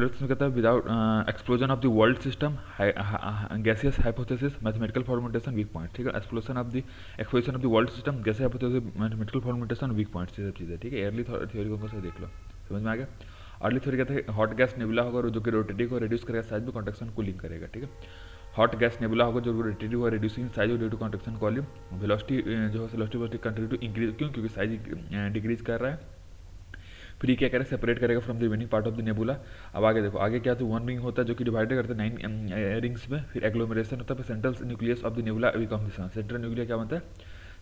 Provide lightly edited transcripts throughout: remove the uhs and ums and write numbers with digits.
Solar system कहता है without explosion of the world system, gaseous hypothesis, mathematical formulation, weak point, ठीक है। Explosion of the world system, gaseous hypothesis, mathematical formulation, weak points, ये सब चीज़ें, ठीक है। अर्ली थ्योरी को से देख लो, समझ में आ गया। अर्ली थ्योरी कहता है हॉट गैस नेबुला होगा जो कि रोटेटिव को रिड्यूस करेगा साइज में, कॉन्ट्रैक्शन कूलिंग करेगा, ठीक है। हॉट गैस नेबुला होगा जो रोटेटिव और reducing size due to contraction volume, velocity जो है वेलोसिटी कंटिन्यू टू इंक्रीज, क्यों, क्योंकि साइज डिक्रीज कर रहा है। फिर ये क्या करेगा, सेपरेट करेगा from the remaining part of the nebula. अब आगे देखो, आगे क्या, तो वन रिंग होता है जो कि डिवाइड करता है 9 रिंग्स में। फिर एग्लोमरेशन होता है, फिर central nucleus of the nebula become the sun. Central nucleus क्या बनता है,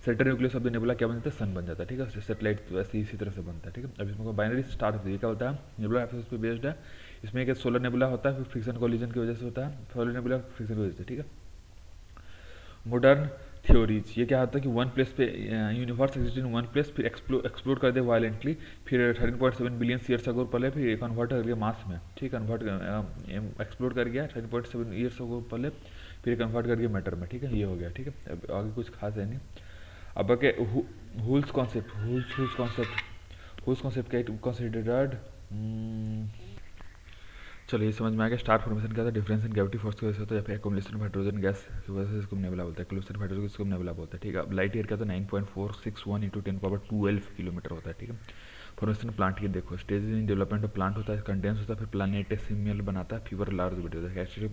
central nucleus of the nebula क्या बनता है, सन बन जाता है, ठीक है। सेटेलाइट वैसे इसी तरह से बनता है, ठीक है। अब इसमें बाइनरी स्टार होती है, क्या होता है, नेबुला हाइपोथेसिस पे बेस्ड है। इसमें एक सोलर नेबुला होता है, फिर फ्रिक्शन कोलिजन की वजह से होता है, सोलर नेबुला फ्रिक्शन की वजह से, ठीक है। मॉडर्न थ्योरीज, ये क्या होता है कि वन प्लेस पे universe exist in one place, फिर एक्सप्लोर कर दे वायलेंटली, फिर 13.7 बिलियन ईयर्स अगो पहले, फिर कन्वर्ट कर गया मास में, ठीक है। कन्वर्ट एक्सप्लोर कर गया 13.7 ईयर्स अगो पहले, फिर कन्वर्ट कर गया मैटर में, ठीक है। ये हो गया, ठीक है। अब आगे कुछ खास है नहीं। अब आगे हुल्स कॉन्सेप्ट, हुल्स कॉन्सेप्ट क्या कंसिडर्ड, चलो ये समझ में आ गया। स्टार फॉर्मेशन क्या था, डिफरेंस इन ग्रेविटी फोर्स की वजह से होता है, या फिर एक्युमुलेशन ऑफ हाइड्रोजन गैस की वजह से इसको नेबुला बोलते हैं। एक्युमुलेशन ऑफ हाइड्रोजन इसको नेबुला बोलते हैं, ठीक है। अब लाइट ईयर क्या था, 9.461 इंटू 10⁻12 किलोमीटर होता है, ठीक है। फॉर्मेशन प्लांट की देखो, stage in development of plant होता है, कंडेंस होता है, फिर प्लानेटेसिमियल बनाता है, फीवर लार्ज बिट होता है। एक्चुअली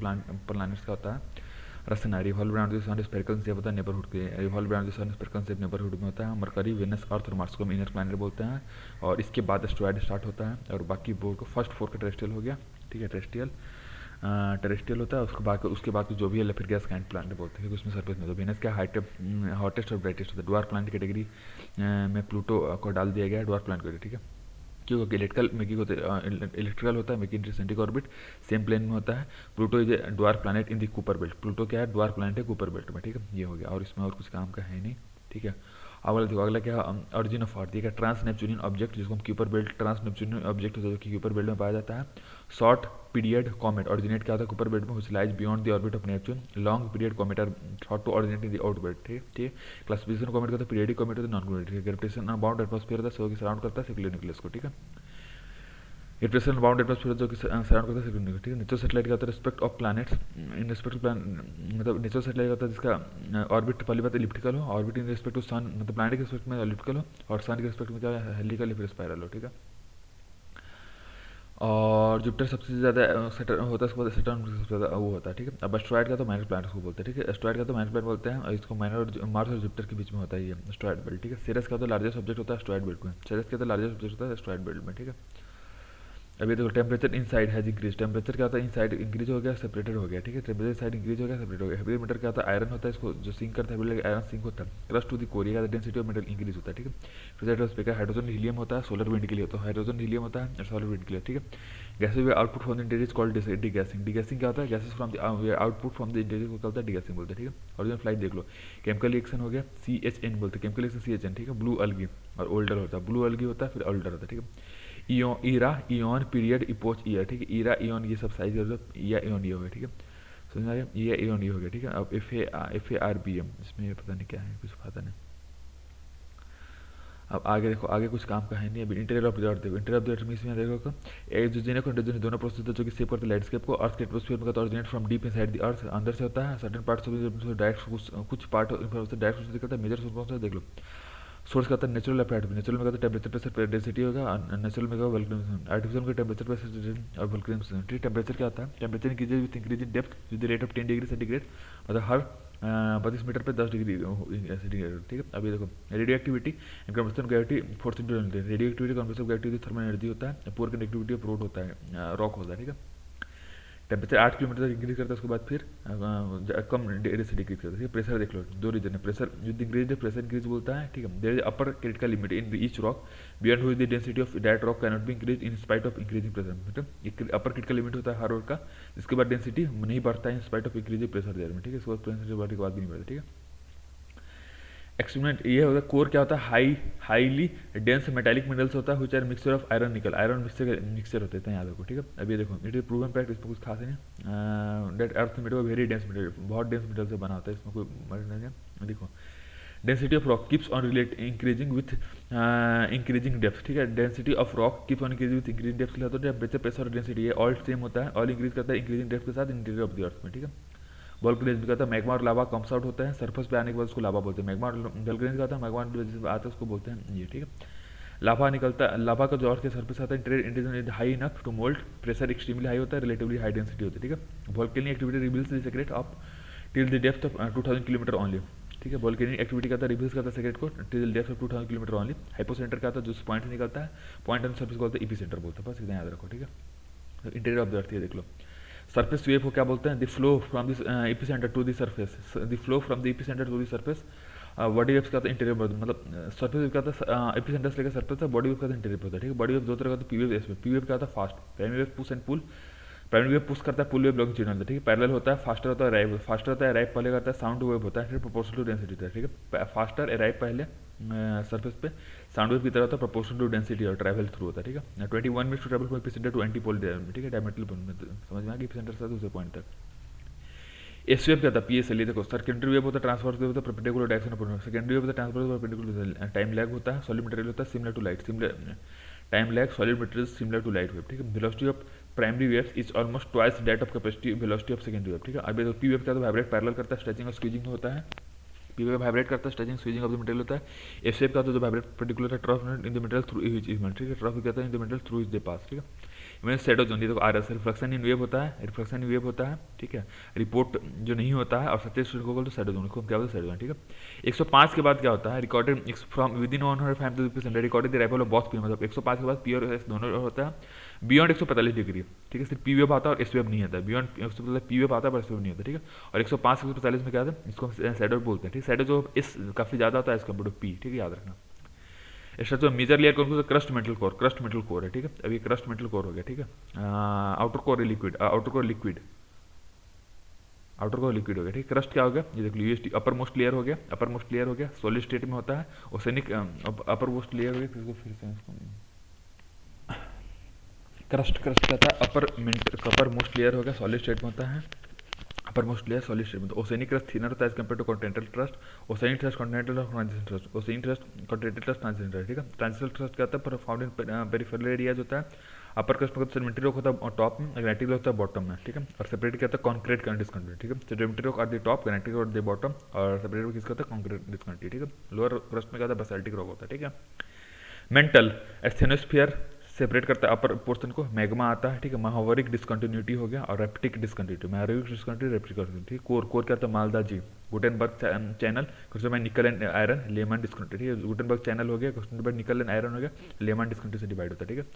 प्लानट्स का होता है रचना, revolve around the sun spherical shape होता है नेबरहुड के, revolve around the sun spherical shape neighbourhood में होता है। मरकरी, वेनस, अर्थ और मार्स को हम इनर प्लैनेट बोलते हैं। और इसके बाद एस्ट्रॉयड स्टार्ट होता है, और बाकी बोर्ड को फर्स्ट 4 का टेरेस्ट्रियल हो गया, ठीक है। टेरेस्ट्रियल होता है, उसके बाद जो भी है फिर गैस काइंड प्लांट बोलते हैं, उसमें सरफेस में तो वेनस क्या हॉटेस्ट और ब्राइटेस्ट होता है। डवार्फ प्लांट कैटेगरी में प्लूटो को डाल दिया गया है, डवार्फ प्लांट को, ठीक है। क्योंकि इलेक्ट्रिकल होता है, मेकी इंटरसेंट्रिक ऑर्बिट सेम प्लेन में होता है। Pluto is a dwarf planet in the Cooper belt, Pluto क्या है, डवार्फ प्लैनेट है कूपर बेल्ट में, ठीक है। ये हो गया, और इसमें और कुछ काम का है नहीं, ठीक है। अगला देखो, अगला क्या, ऑरिजिन ऑफ अर्थ, ये ट्रांस नेपच्यूनियन ऑब्जेक्ट, जिसको हम Kuiper belt, trans Neptunian object होता है जो कि क्यूपर बेल्ट में पाया जाता है। शॉर्ट पीरियड कॉमेट ऑरिजिनेट क्या होता है क्यूपर बेल्ट में, which lies beyond the orbit of Neptune. Long period comet are thought to originate in the out belt, ठीक है। क्लासिफिकेशन कॉमेट का होता है पीरियडिक कॉमेट होता है, non periodic, gravitation bound atmosphere होता है, सो कि सराउंड करता है सर्कुलर न्यूक्लियस को, ठीक है। ग्रेविटेशन बाउंड एटमॉस्फेयर जो कि सराउंड करता है सर्कुलर न्यूक्लियस, ठीक है। नेचुरल सैटेलाइट का होता है respect of planets, in respect of मतलब नेचुरल सैटेलाइट होता है जिसका ऑर्बिट पहली बात एलिप्टिकल हो, ऑर्बिट इन रिस्पेक्ट टू सन मतलब प्लैनेट के रिस्पेक्ट में एलिप्टिकल हो, और सन के रिस्पेक्ट में क्या है हेलिकल या फिर स्पाइरल हो, ठीक है। और जुपिटर सबसे ज़्यादा सैटर्न होता है, उसके बाद सैटर्न सबसे ज़्यादा वो होता है, ठीक है। अब एस्ट्रॉयड का तो माइनर प्लैनेट को बोलते हैं, ठीक है। एस्ट्रॉयड का तो माइनर प्लैनेट बोलते हैं, और इसको माइनर और मार्स और जुपिटर के बीच में होता है ये एस्ट्रॉयड बेल्ट, ठीक है। सीरस का तो लार्जेस्ट ऑब्जेक्ट होता है एस्ट्रॉयड बेल्ट में, सीरस का तो लार्जेस्ट ऑब्जेक्ट होता है एस्ट्रॉयड बेल्ट में, ठीक है। अभी देखो temperature inside has increase, temperature क्या होता है इनसाइड इंक्रीज हो गया, सेपरेटेड हो गया, ठीक है। टेम्परेचर साइड इंक्रीज हो गया, सेपरेट हो गया। हेवी मेटल क्या होता है, आयरन होता है, इसको जो सिंक करता है आयरन सिंक होता है। क्रस्ट टू द कोरिया का डेंसिटी ऑफ मेटल इंक्रीज होता है, ठीक है। फिर स्पीकर हाइड्रोजन हीलियम होता है सोलर विंड के लिए, तो हाइड्रोजन हीलियम होता है सोलर विंड के लिए, ठीक है। गैसेज वे output from the interior is called degassing, degassing क्या होता है, gases from the output from the interior को क्या होता है, डिगैसिंग बोलते हैं, ठीक है। ओरिजिनल फ्लाइट देख लो, केमिकल रिएक्शन हो गया CHN बोलते हैं, केमिकल रिएक्शन CHN, ठीक है। ब्लू अलगी और ओल्डर होता है, ब्लू अलगी होता है फिर ओल्डर होता है, ठीक है। Era eon period epoch year, ठीक है। ईरा इयन ये सब साइज या इयन ये हो गया, ठीक है। समझ में आ गया, ये इयन ये हो गया, ठीक है। अब FARBM इसमें पता नहीं क्या है, कुछ पता नहीं। अब आगे देखो, आगे कुछ काम का है नहीं। अभी इंटीरियर ऑफ द अर्थ देखो, इंटीरियर ऑफ द अर्थ में इसमें देखो एक जो जेनेक हाइड्रोजन दोनों प्रोसेस होता है जो कि सेव करते हैं लैंडस्केप को। अर्थ के एटमॉस्फेयर में originate from deep inside the earth, अंदर से होता है। सर्टेन पार्ट्स ऑफ डायरेक्ट कुछ पार्ट इन्फॉर्मेशन डायरेक्ट सोर्स दिखाता है, मेजर सोर्स कौन सा देख लो। सोर्स का होता है नेचुरल अफेक्ट, नेचुरल में कहता है टेम्परेचर प्रेशर डेंसिटी होगा, नेचुरल में होगा वोल्केनिज्म, आर्टिफिशियल में टेम्परेचर प्रेशर और वोल्केनिज्म, ठीक। टेम्परेचर क्या होता है, temperature increases with increase in depth with the rate of 10 degree centigrade, मतलब हर 25 मीटर पे 10 डिग्री सेंटीग्रेड, ठीक है। अभी देखो radio activity conversion gravity force into radio activity conversion gravity thermal energy होता है, पुअर कंडक्टिविटी ऑफ रोड होता है, रॉक होता है, ठीक है। टेम्परेचर 8 किलोमीटर तक इंक्रीज करता है, उसके बाद फिर कम एरिया से डिक्रीज करता है, ठीक है। प्रेशर देख लो, दो रीजन है, प्रेशर जो इंक्रीज है प्रेशर इंक्रीज बोलता है, ठीक है। There is upper critical limit in each rock beyond which the density of that rock can not be increase in spite of increasing pressure, मतलब एक अपर क्रिटिकल लिमिट होता है हर रॉक का, जिसके बाद डेंसिटी नहीं बढ़ता है in spite of increasing pressure there में, ठीक है। इसके बाद प्रेशर बढ़ने के बाद भी नहीं बढ़ता, ठीक है। एक्सपेरिमेंट ये होता है, कोर क्या होता है, हाईली डेंस मेटालिक मिनरल्स होता है, which are mixture of iron nickel, iron mixture होते हैं, याद रखो, ठीक है। अब ये देखो इट इज प्रूवन फैक्ट, इसमें कुछ खास नहीं। That earth metal very dense material, बहुत डेंस मेटल से बना होता है, इसमें कोई मर्ज नहीं है। देखो density of rock keeps on increasing with increasing depth, ठीक है। Density of rock keeps on increasing with increasing depth के साथ टेम्परेचर, प्रेशर और डेंसिटी ये ऑल सेम होता है, ऑल इंक्रीज करता है इंक्रीजिंग डेप्थ के साथ इंटीरियर ऑफ द अर्थ में, ठीक है। वोल्केनिज्म कहता है मैग्मा और लावा कम्स आउट होता है सरफेस पे आने के बाद उसको लावा बोलते हैं। मैग्मा और वोल्केनिज्म कहता है मैग्मा आता है उसको बोलते हैं ये, ठीक है। लावा निकलता है, लावा का जो अर्थ के सरफेस आता है interior high enough to mould, pressure extremely high होता है, रिलेटिवली हाई डेंसिटी होती है, ठीक है। Volcanic activity reveals the secret of till the depth of 2000 kilometre only, ठीक है। वोल्केनिक एक्टिविटी करता है रिवील्स करता है सीक्रेट को till depth of 2000 kilometre only. Hypocentre का आता है जो पॉइंट से निकलता है, पॉइंट ऑन सरफेस को बोलते हैं एपिसेंटर बोलते हैं, बस इतना याद रखो, ठीक है। इंटीरियर ऑफ द अर्थ ये देख लो। सरफेस वेव को क्या बोलते हैं? The flow from this epicentre to the surface, the flow from the epicentre to the surface. Body waves का इंटीरियर मतलब सरफेस वेव का था एपिसेंटर से लेकर सरफेस तक, बॉडी वेव का इंटीरियर होता है, ठीक है। बॉडी वेव दो तरह का, P wave, S wave. P wave का था fast, primary wave push and pull, primary wave push करता है, पुल वेव लॉन्गिट्यूडनल होता है, ठीक है। पैरेलल होता है, फास्टर होता है, अराइव, फास्टर होता है, अराइव पहले करता है, साउंड वेव होता है, फिर प्रोपोर्शनल टू डेंसिटी होता है, ठीक है। फास्टर अराइव पहले सरफेस पे, साउंड वेव की तरह होता है, प्रोपोर्शनल टू डेंसिटी और ट्रैवल थ्रू होता है, ठीक है। 21 minutes to travel from epicentre to antipole, ठीक है, डायमेट्रल समझ में आ गया, एपिसेंटर से दूसरे पॉइंट तक। एस वेव क्या था? पी एस एल, देखो सेकेंडरी वेव होता है, ट्रांसवर्स वेव होता है, perpendicular direction of secondary wave होता है, ट्रांसवर्स परपेंडिकुलर, टाइम लैग होता है, सॉलिड मटेरियल होता है, similar to light, similar time lag solid material similar to light wave, ठीक है। Velocity of primary waves is almost twice that of capacity velocity of secondary wave, ठीक है। अभी तो पी वेव क्या तो वाइब्रेट पैरेलल करता है, स्ट्रेचिंग और स्क्वीजिंग होता है, पी वेव वाइब्रेट करता है, stretching squeezing of the material होता है। एस वेव का तो जो वाइब्रेट पर्टिकुलर है, trough in the material through which is, ठीक है, ट्रफ कहता है in the material through is the pass, ठीक है। इवन शैडो जोन, ये तो आ रहा है, रिफ्लेक्शन इन वेव होता है, रिफ्लेक्शन इन वेव होता है, ठीक है। रिपोर्ट जो नहीं होता है और सत्य को बोलते शैडो जोन, को क्या बोलते हैं शैडो जोन, ठीक है। 105 के बाद क्या होता है? Recorded from with in 105 recorded the arrival of both P, मतलब 105 के बाद पी और एस दोनों होता है बियॉन्ड 145 डिग्री, ठीक है। सिर्फ पी वेव आता है और एस वेव नहीं आता है, बियॉन्ड 145 पी वेव आता है पर एस वेव नहीं आता, ठीक है। और 105 से 145 में क्या आता है? इसको हम शैडो बोलते हैं, ठीक है। शैडो जो इस काफी ज्यादा होता है इसका बड़ो पी, ठीक है, याद रखना। इसका जो मेजर लेयर कौन सा? Crust metal core, crust metal core है, ठीक है। अभी क्रस्ट मेटल कोर हो गया, ठीक है। Outer core liquid, outer core liquid, outer core liquid हो गया, ठीक है। क्रस्ट क्या हो गया? ये देख लो, यूएसटी अपर मोस्ट लेयर हो गया, अपर मोस्ट लेयर हो गया, सॉलिड स्टेट में होता है। ओसेनिक अपर मोस्ट लेयर हो गया, फिर से क्रस्ट, क्रस्ट क्या था? अपर मोस्ट लेयर हो गया, सॉलिड स्टेट में होता है, upper most layer solid state में। ओसेनिक क्रस्ट थिनर होता है as compare to continental crust, oceanic crust continental और transition crust, oceanic crust continental crust transition crust, ठीक है। ट्रांजिशन ट्रस्ट क्या होता है? फाउंड इन पेरिफेरल एरियाज होता है, अपर क्रस्ट में सेडिमेंट्री रॉक होता है टॉप में, ग्रेनाइटिक रॉक होता है बॉटम में, ठीक है। और सेपरेट क्या होता है? कॉन्क्रीट का डिस्कंटिन्यूटी, ठीक है। Sedimentary rock at the top, granitic rock at the bottom, और सेपरेट किसका होता है? कॉन्क्रीट डिस्कंटिन्यूटी, ठीक है। लोअर क्रस्ट में क्या होता है? बेसाल्टिक रॉक होता है, ठीक है। मेंटल एस्थेनोस्फीयर सेपरेट करता है अपर पोर्शन को, मैग्मा आता है, ठीक है। महावरिक डिस्कंटिन्यूटी हो गया और Repetti discontinuity, Mohorovicic discontinuity, Repetti discontinuity. Core, core क्या था? मालदा जी, Gutenberg channel, question by nickel and iron, Lehmann discontinuity, ठीक है। गुटेनबर्ग चैनल हो गया, question by nickel and iron हो गया, लेमन डिस्कंटिन्यूटी से डिवाइड होता है, ठीक है।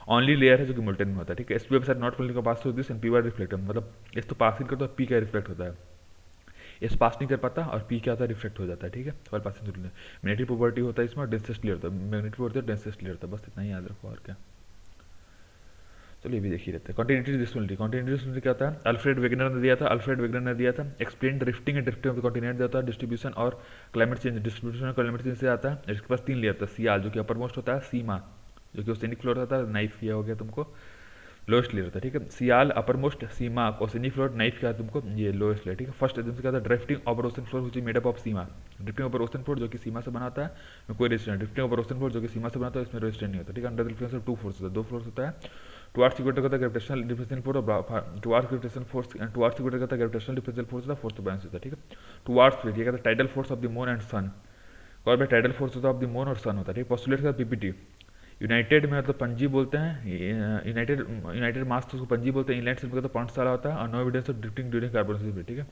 ओनली लेयर है जो कि मोल्टेन में होता है, ठीक है। S P wave not fully pass to this and P Y reflect, मतलब इस तो पासिंग करता है, पी का रिफ्लेक्ट होता है, इस पास नहीं कर पाता और पी क्या होता है? रिफ्लेक्ट हो जाता है, ठीक है। और पासिंग मैग्नेटिक प्रॉपर्टी होता है इसमें, डेंसेस्ट लेयर होता है, मैग्नेटिक प्रॉपर्टी और डेंसेस्ट लेयर होता है, बस इतना ही याद रखो और क्या। चलिए भी देखिए रहते हैं। कॉन्टिनेंटल डिस्टिबिलिटी, कॉन्टिनेंटल डिस्टिबिलिटी क्या था? अल्फ्रेड वेगनर ने दिया था, अल्फ्रेड वेगनर ने दिया था। Explain drifting and drifting of the continent देता है, डिस्ट्रीब्यूशन और क्लाइमेट चेंज, डिस्ट्रीब्यूशन और क्लाइमेट चेंज से आता है। इसके पास 3 लेयर था, सियाल जो कि अपर मोस्ट होता है, सीमा जो कि ओसेनिक फ्लोर होता है, नाइफ ये हो गया तुमको लोएस्ट लेयर होता है, ठीक है। सियाल अपर मोस्ट, सीमा ओसेनिक फ्लोर, नाइफ क्या है तुमको? ये लोएस्ट लेयर, ठीक है। फर्स्ट एकदम से क्या था? Drifting over ocean floor which is made up of Seema, drifting over ocean floor जो कि सीमा से बना होता है, में कोई resistance, drifting over ocean floor जो कि सीमा से बनाता है, इसमें रेजिस्टेंस नहीं होता, ठीक है। Under the influence of 2 force होता है, 2 फोर्स होता है। टुवार्ड्स इक्वेटर का ग्रेविटेशनल डिफरेंशियल फोर्स और towards gravitational force, towards equator का ग्रेविटेशनल डिफरेंशियल फोर्स होता है, फोर्स टू बैलेंस होता है, ठीक है। टुवार्ड्स ये कहता है tidal force of the moon and sun, और भाई टाइडल फोर्स होता है ऑफ द मून और सन होता है, ठीक है। पोस्टुलेट का पीपीटी, यूनाइटेड में मतलब पंजी बोलते हैं, यूनाइटेड मास तो उसको पंजी बोलते हैं, इंग्लैंड से तो पांच साल होता है। और no evidence of drifting during carbonesis, ठीक है।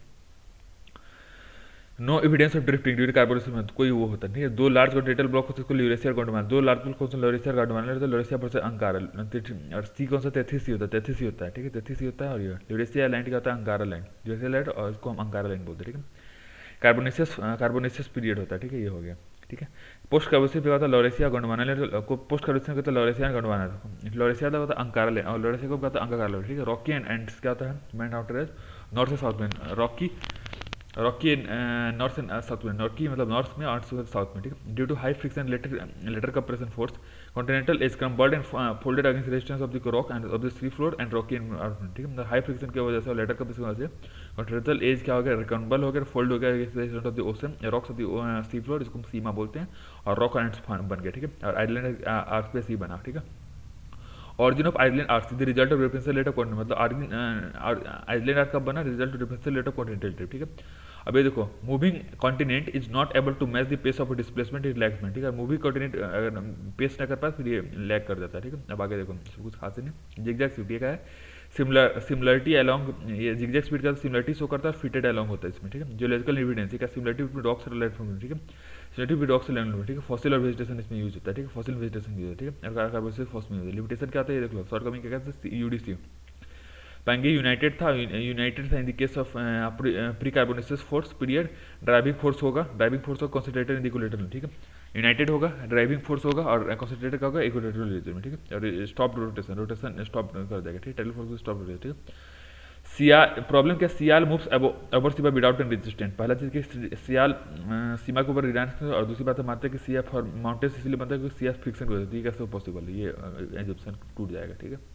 No evidence of drifting during carbonesis में कोई वो होता नहीं है। 2 लार्ज कॉन्टिनेंटल ब्लॉक होते हैं, उसको ल्यूरेशिया गोंडवाना, 2 लार्ज ब्लॉक कौन सा? ल्यूरेशिया गोंडवाना, तो ल्यूरेशिया पर से अंकारा, और सी कौन सा? 33 होता है, 33 होता है, ठीक है, 33 होता है। और ये ल्यूरेशिया लैंड क्या होता है? अंकारा लैंड, ल्यूरेशिया लैंड, और इसको हम अंकारा लैंड बोलते हैं, ठीक है। कार्बोनेसियस पीरियड होता है, ठीक है, ये हो गया, ठीक है। पोस्ट कार्बोनेसियस होता है लॉरेशिया गोंडवाना, को पोस्ट कार्बोनेसियस कहता है लॉरेशिया गोंडवाना, लॉरेशिया का होता है अंकारा लैंड, और लॉरेशिया को कहता है अंकारा लैंड, ठीक है। रॉकी एंड क्या होता है? मैन आउटर एज नॉर्थ से साउथ में, रॉकी नॉर्थ एंड साउथ में, रॉकी मतलब नॉर्थ में और साउथ में, ठीक है। Due to high friction later compression force continental is crumbled and folded against resistance of the rock and of the sea floor and rocky environment, ठीक है। High friction की वजह से और लेटर कप की वजह से कॉन्टिनेंटल एज क्या हो गया, क्रम्बल हो गया, फोल्ड हो गया against resistance of the ocean, rocks of the sea floor, इसको हम सीमा बोलते हैं, और रॉक आइलैंड्स बन गया, ठीक है। और आइलैंड आर्क पे सी बना, ठीक है। Origin of island arc, the result of differential rate of continent, मतलब आइलैंड आर्क कब बना, result of differential rate of continental drift, ठीक है। अब ये देखो, moving continent is not able to match the pace of displacement in लैग्समेंट, ठीक है। मूविंग कॉन्टिनेंट अगर पेस ना कर पाए फिर ये लैग कर जाता है, ठीक है। अब आगे देखो, कुछ खास नहीं, जिगजैग स्पीड का है, सिमिलरिटी अलॉन्ग, ये जिगजैग स्पीड का सिमिलरिटी शो करता है, फिटेड अलॉन्ग होता है इसमें, ठीक है। जियोलॉजिकल एविडेंस का सिमिलरिटी बिटवीन रॉक्स और लैंडफॉर्म, ठीक है। सिमिलरिटी बिटवीन रॉक्स और लैंडफॉर्म, ठीक है। फॉसिल और वेजिटेशन इसमें यूज होता है, ठीक है। फॉसिल वेजिटेशन यूज होता है, ठीक है। और कार्बोनिक फॉस्फेट यूज होता है। लिमिटेशन क्या आता है ये देख लो, शॉर्ट कमिंग क्या कहते हैं, यूडीसी। पाएंगे यूनाइटेड था in the case of pre carbonesis force period, driving force होगा, कॉन्सेंट्रेटेड इन द इक्विलेटरल, ठीक है। यूनाइटेड होगा, ड्राइविंग फोर्स होगा, और कॉन्सेंट्रेटेड का होगा इक्विलेटरल रीजन में, ठीक है। और स्टॉप रोटेशन स्टॉप कर देगा, ठीक है। टाइडल फोर्स स्टॉप रोटेशन, ठीक है। सियाल प्रॉब्लम क्या, सियाल मूव्स अबर सीमा विदाउट एन रेजिस्टेंट, पहला चीज कि सियाल सीमा के ऊपर रिडांस, और दूसरी बात हम मानते हैं कि सिया फॉर माउंटेन्स इसलिए बनता है कि सिया फ्रिक्शन की वजह से, ये कैसे पॉसिबल है, ये एजम्पशन टूट जाएगा, ठीक है।